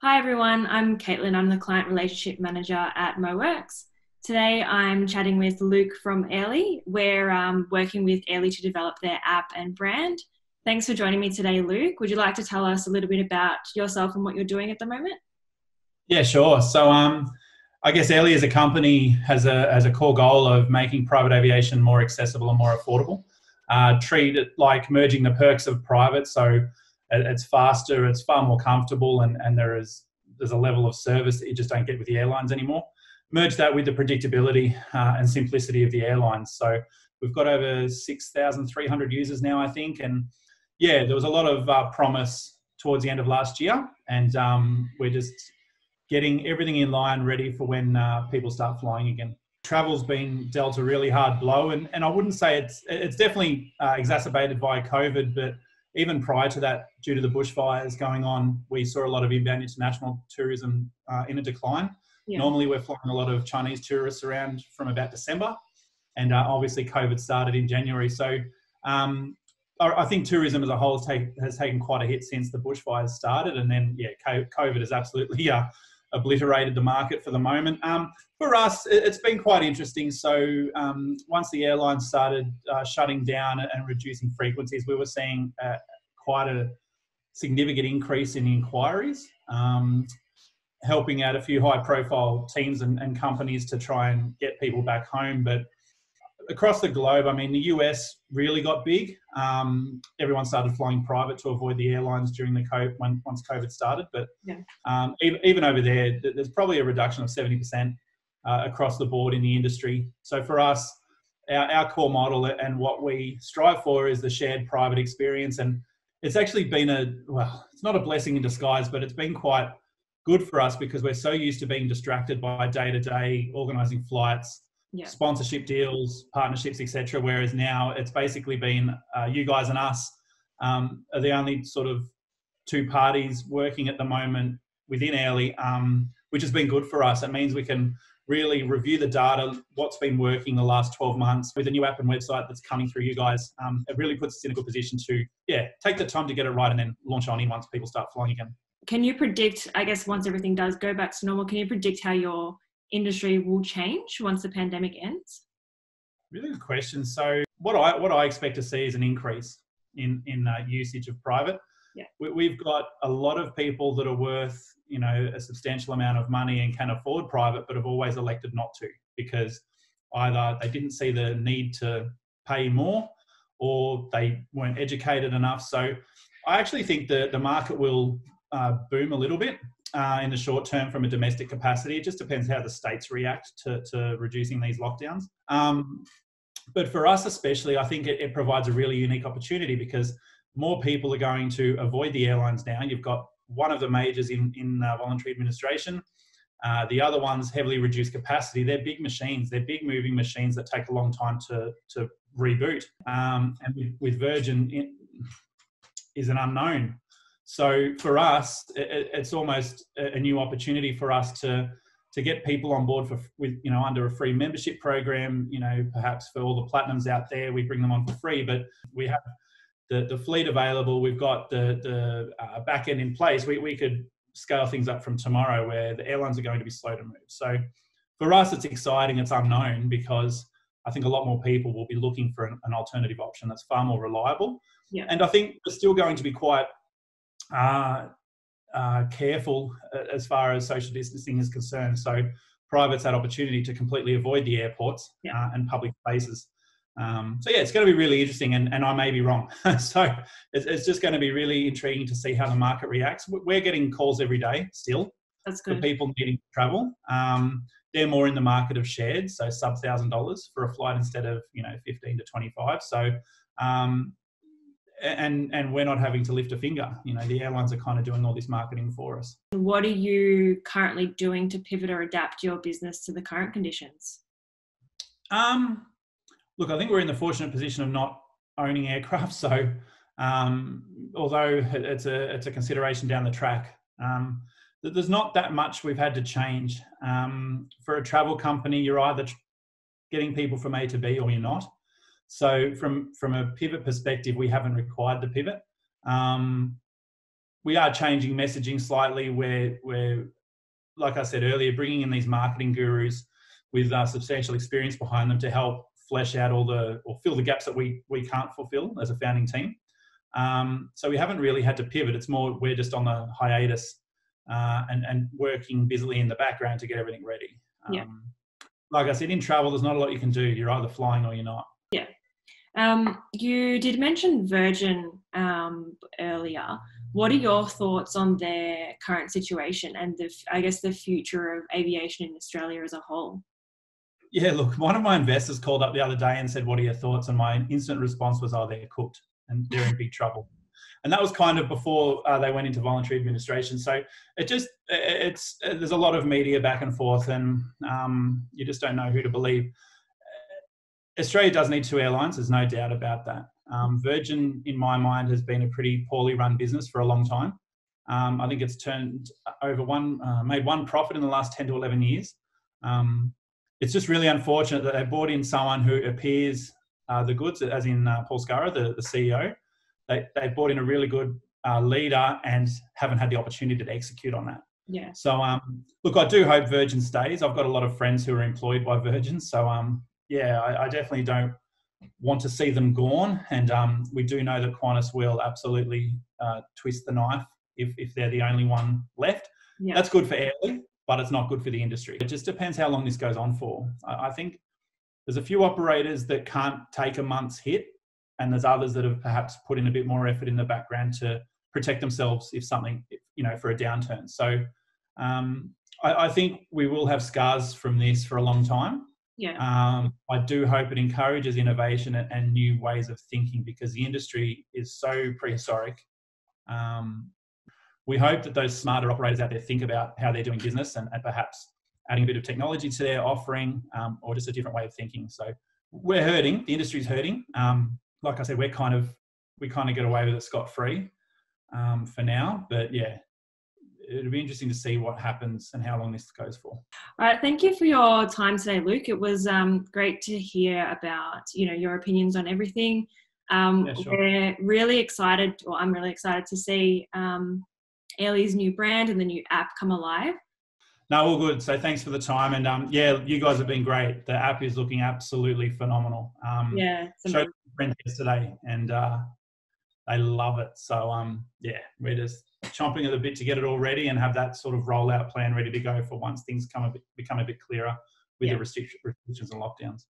Hi everyone, I'm Caitlin. I'm the Client Relationship Manager at MoWorks. Today I'm chatting with Luke from Airly. We're working with Airly to develop their app and brand. Thanks for joining me today, Luke. Would you like to tell us a little bit about yourself and what you're doing at the moment? Yeah, sure. I guess Airly as a company has a core goal of making private aviation more accessible and more affordable. Treat it like merging the perks of private, so it's faster, it's far more comfortable, and there's a level of service that you just don't get with the airlines anymore. Merge that with the predictability and simplicity of the airlines. So we've got over 6,300 users now, I think, and yeah, there was a lot of promise towards the end of last year, and we're just getting everything in line ready for when people start flying again. Travel's been dealt a really hard blow, and I wouldn't say it's definitely exacerbated by COVID, but even prior to that, due to the bushfires going on, we saw a lot of inbound international tourism in a decline. Yeah. Normally we're flying a lot of Chinese tourists around from about December, and obviously COVID started in January. So I think tourism as a whole has taken quite a hit since the bushfires started, and then COVID has absolutely obliterated the market for the moment. For us, it's been quite interesting. So once the airlines started shutting down and reducing frequencies, we were seeing quite a significant increase in inquiries, helping out a few high-profile teams and companies to try and get people back home. But across the globe, I mean, the US really got big. Everyone started flying private to avoid the airlines during once COVID started. But even over there, there's probably a reduction of 70% across the board in the industry. So for us, our core model and what we strive for is the shared private experience. And it's actually been it's not a blessing in disguise, but it's been quite good for us because we're so used to being distracted by day-to-day organising flights, sponsorship deals, partnerships, etc. Whereas now it's basically been you guys and us are the only sort of two parties working at the moment within Airly, which has been good for us. It means we can really review the data, what's been working the last 12 months with the new app and website that's coming through you guys. It really puts us in a good position to take the time to get it right and then launch on in once people start flying again. Can you predict, I guess once everything does go back to normal, can you predict how your industry will change once the pandemic ends? Really good question. So what I expect to see is an increase in usage of private. Yeah. We've got a lot of people that are worth a substantial amount of money and can afford private, but have always elected not to because either they didn't see the need to pay more or they weren't educated enough. So I actually think the market will boom a little bit in the short term from a domestic capacity. It just depends how the states react to reducing these lockdowns. But for us especially, I think it provides a really unique opportunity because more people are going to avoid the airlines now. You've got one of the majors in voluntary administration. The other one's heavily reduced capacity. They're big machines. They're big moving machines that take a long time to reboot. And with Virgin, it is an unknown. So for us, it's almost a new opportunity for us to get people on board under a free membership program. Perhaps for all the platinums out there, we bring them on for free, but we have the fleet available. We've got the back end in place. We could scale things up from tomorrow where the airlines are going to be slow to move. So for us, it's exciting. It's unknown because I think a lot more people will be looking for an alternative option that's far more reliable. Yeah. And I think we're still going to be quite careful as far as social distancing is concerned. So private's had opportunity to completely avoid the airports and public places. It's going to be really interesting, and I may be wrong. So it's just going to be really intriguing to see how the market reacts. We're getting calls every day still. That's good. For people needing to travel. They're more in the market of shared, so sub $1,000 for a flight instead of 15 to 25. So and we're not having to lift a finger. The airlines are kind of doing all this marketing for us. What are you currently doing to pivot or adapt your business to the current conditions? Look, I think we're in the fortunate position of not owning aircraft. So although it's a consideration down the track, there's not that much we've had to change. For a travel company, you're either getting people from A to B or you're not. So from a pivot perspective, we haven't required the pivot. we are changing messaging slightly. We're, like I said earlier, bringing in these marketing gurus with substantial experience behind them to help flesh out or fill the gaps that we can't fulfill as a founding team. So we haven't really had to pivot. It's more we're just on the hiatus and working busily in the background to get everything ready. Yeah. Like I said, in travel, there's not a lot you can do. You're either flying or you're not. Yeah. You did mention Virgin earlier. What are your thoughts on their current situation and the future of aviation in Australia as a whole? Yeah, look, one of my investors called up the other day and said, "What are your thoughts?" And my instant response was, "Oh, they're cooked and they're in big trouble." And that was kind of before they went into voluntary administration. So there's a lot of media back and forth, and you just don't know who to believe. Australia does need two airlines. There's no doubt about that. Virgin, in my mind, has been a pretty poorly run business for a long time. I think it's turned over made one profit in the last 10 to 11 years. It's just really unfortunate that they brought in someone who appears the goods, as in Paul Scurrah, the CEO. They brought in a really good leader and haven't had the opportunity to execute on that. Yeah. So, look, I do hope Virgin stays. I've got a lot of friends who are employed by Virgin. So, I definitely don't want to see them gone. And we do know that Qantas will absolutely twist the knife if they're the only one left. Yeah. That's good for Airlie, but it's not good for the industry. It just depends how long this goes on for. I think there's a few operators that can't take a month's hit, and there's others that have perhaps put in a bit more effort in the background to protect themselves if something, for a downturn. So I think we will have scars from this for a long time. Yeah. I do hope it encourages innovation and new ways of thinking, because the industry is so prehistoric. We hope that those smarter operators out there think about how they're doing business and perhaps adding a bit of technology to their offering, or just a different way of thinking. So we're hurting. The industry's hurting. Like I said, we kind of get away with it scot-free for now. But yeah, it'll be interesting to see what happens and how long this goes for. All right. Thank you for your time today, Luke. It was great to hear about, your opinions on everything. Yeah, sure. We're really excited, or I'm really excited to see Airlie's new brand and the new app come alive. No, all good. So thanks for the time. And you guys have been great. The app is looking absolutely phenomenal. Showed my friends yesterday and they love it. So we're just chomping at the bit to get it all ready and have that sort of rollout plan ready to go for once things become a bit clearer with the restrictions and lockdowns.